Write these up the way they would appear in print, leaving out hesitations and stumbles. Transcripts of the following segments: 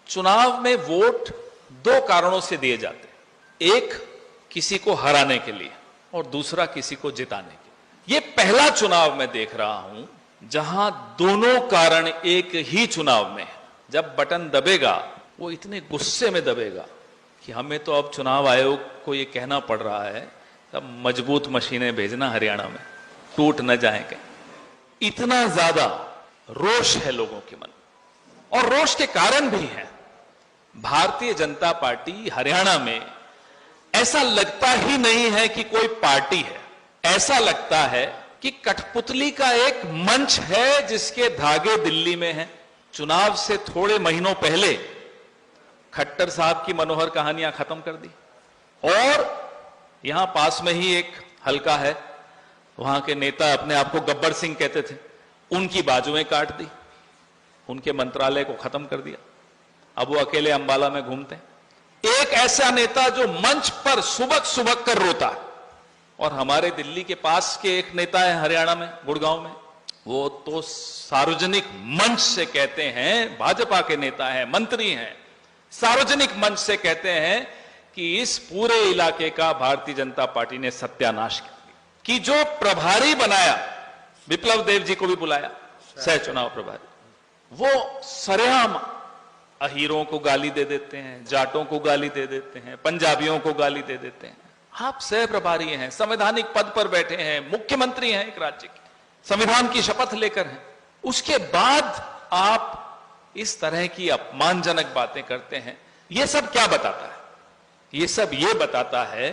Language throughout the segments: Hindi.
चुनाव में वोट दो कारणों से दिए जाते हैं, एक किसी को हराने के लिए और दूसरा किसी को जिताने के लिए। ये पहला चुनाव मैं देख रहा हूं जहां दोनों कारण एक ही चुनाव में। जब बटन दबेगा वो इतने गुस्से में दबेगा कि हमें तो अब चुनाव आयोग को ये कहना पड़ रहा है तब मजबूत मशीनें भेजना हरियाणा में, टूट न जाएंगे। इतना ज्यादा रोष है लोगों के मन, और रोष के कारण भी है। भारतीय जनता पार्टी हरियाणा में ऐसा लगता ही नहीं है कि कोई पार्टी है, ऐसा लगता है कि कठपुतली का एक मंच है जिसके धागे दिल्ली में हैं। चुनाव से थोड़े महीनों पहले खट्टर साहब की मनोहर कहानियां खत्म कर दी, और यहां पास में ही एक हलका है, वहां के नेता अपने आप को गब्बर सिंह कहते थे, उनकी बाजुएं काट दी, उनके मंत्रालय को खत्म कर दिया। अब वो अकेले अंबाला में घूमते हैं। एक ऐसा नेता जो मंच पर सुबक सुबक कर रोता है। और हमारे दिल्ली के पास के एक नेता है हरियाणा में, गुड़गांव में, वो तो सार्वजनिक मंच से कहते हैं, भाजपा के नेता हैं, मंत्री हैं, सार्वजनिक मंच से कहते हैं कि इस पूरे इलाके का भारतीय जनता पार्टी ने सत्यानाश किया। कि जो प्रभारी बनाया, विप्लव देव जी को भी बुलाया सह चुनाव प्रभारी, वो सरेआम अहीरों को गाली दे देते हैं, जाटों को गाली दे देते हैं, पंजाबियों को गाली दे देते हैं। आप सह प्रभारी हैं, संवैधानिक पद पर बैठे हैं, मुख्यमंत्री हैं एक राज्य के, संविधान की शपथ लेकर हैं, उसके बाद आप इस तरह की अपमानजनक बातें करते हैं। यह सब क्या बताता है? यह सब ये बताता है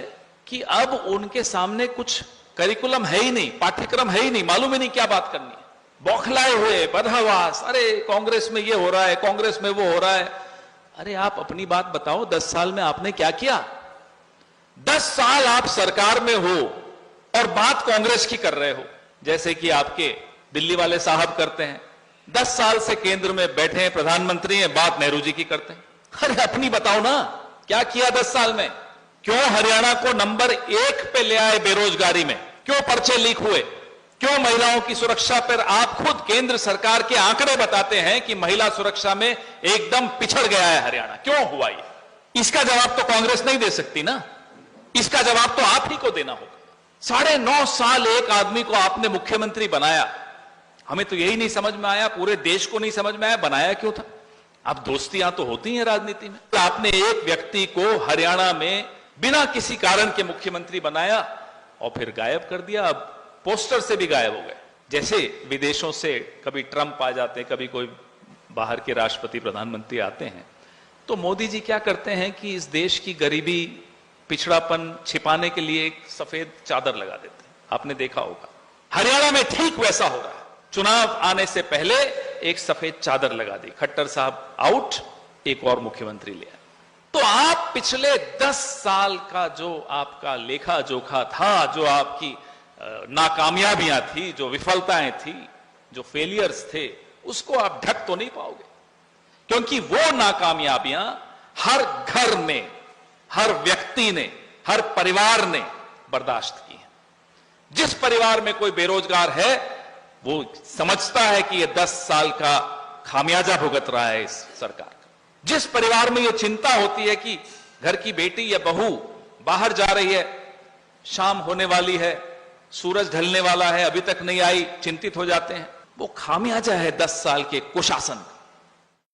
कि अब उनके सामने कुछ करिकुलम है ही नहीं, पाठ्यक्रम है ही नहीं, मालूम ही नहीं क्या बात करनी है। बौखलाए हुए, बदहवास, अरे कांग्रेस में ये हो रहा है, कांग्रेस में वो हो रहा है। अरे आप अपनी बात बताओ, 10 साल में आपने क्या किया? 10 साल आप सरकार में हो और बात कांग्रेस की कर रहे हो, जैसे कि आपके दिल्ली वाले साहब करते हैं। 10 साल से केंद्र में बैठे हैं, प्रधानमंत्री हैं, बात नेहरू जी की करते हैं। अरे अपनी बताओ ना, क्या किया 10 साल में? क्यों हरियाणा को नंबर 1 पे ले आए बेरोजगारी में? क्यों पर्चे लीक हुए? क्यों महिलाओं की सुरक्षा पर आप खुद केंद्र सरकार के आंकड़े बताते हैं कि महिला सुरक्षा में एकदम पिछड़ गया है हरियाणा? क्यों हुआ ये? इसका जवाब तो कांग्रेस नहीं दे सकती ना, इसका जवाब तो आप ही को देना होगा। 9.5 साल एक आदमी को आपने मुख्यमंत्री बनाया, हमें तो यही नहीं समझ में आया, पूरे देश को नहीं समझ में आया, बनाया क्यों था? अब दोस्तियां तो होती हैं राजनीति में। तो आपने एक व्यक्ति को हरियाणा में बिना किसी कारण के मुख्यमंत्री बनाया और फिर गायब कर दिया। अब पोस्टर से भी गायब हो गए। जैसे विदेशों से कभी ट्रंप आ जाते, कभी कोई बाहर के राष्ट्रपति प्रधानमंत्री आते हैं, तो मोदी जी क्या करते हैं कि इस देश की गरीबी, पिछड़ापन छिपाने के लिए एक सफेद चादर लगा देते हैं। आपने देखा होगा हरियाणा में ठीक वैसा हो रहा है। चुनाव आने से पहले एक सफेद चादर लगा दी, खट्टर साहब आउट, एक और मुख्यमंत्री ले आए। तो आप पिछले 10 साल का जो आपका लेखा जोखा था, जो आपकी नाकामयाबियां थी, जो विफलताएं थी, जो फेलियर्स थे, उसको आप ढक तो नहीं पाओगे, क्योंकि वो नाकामयाबियां हर घर ने, हर व्यक्ति ने, हर परिवार ने बर्दाश्त की है। जिस परिवार में कोई बेरोजगार है वो समझता है कि ये 10 साल का खामियाजा भुगत रहा है इस सरकार का। जिस परिवार में ये चिंता होती है कि घर की बेटी या बहू बाहर जा रही है, शाम होने वाली है, सूरज ढलने वाला है, अभी तक नहीं आई, चिंतित हो जाते हैं। वो खामियाजा है 10 साल के कुशासन का।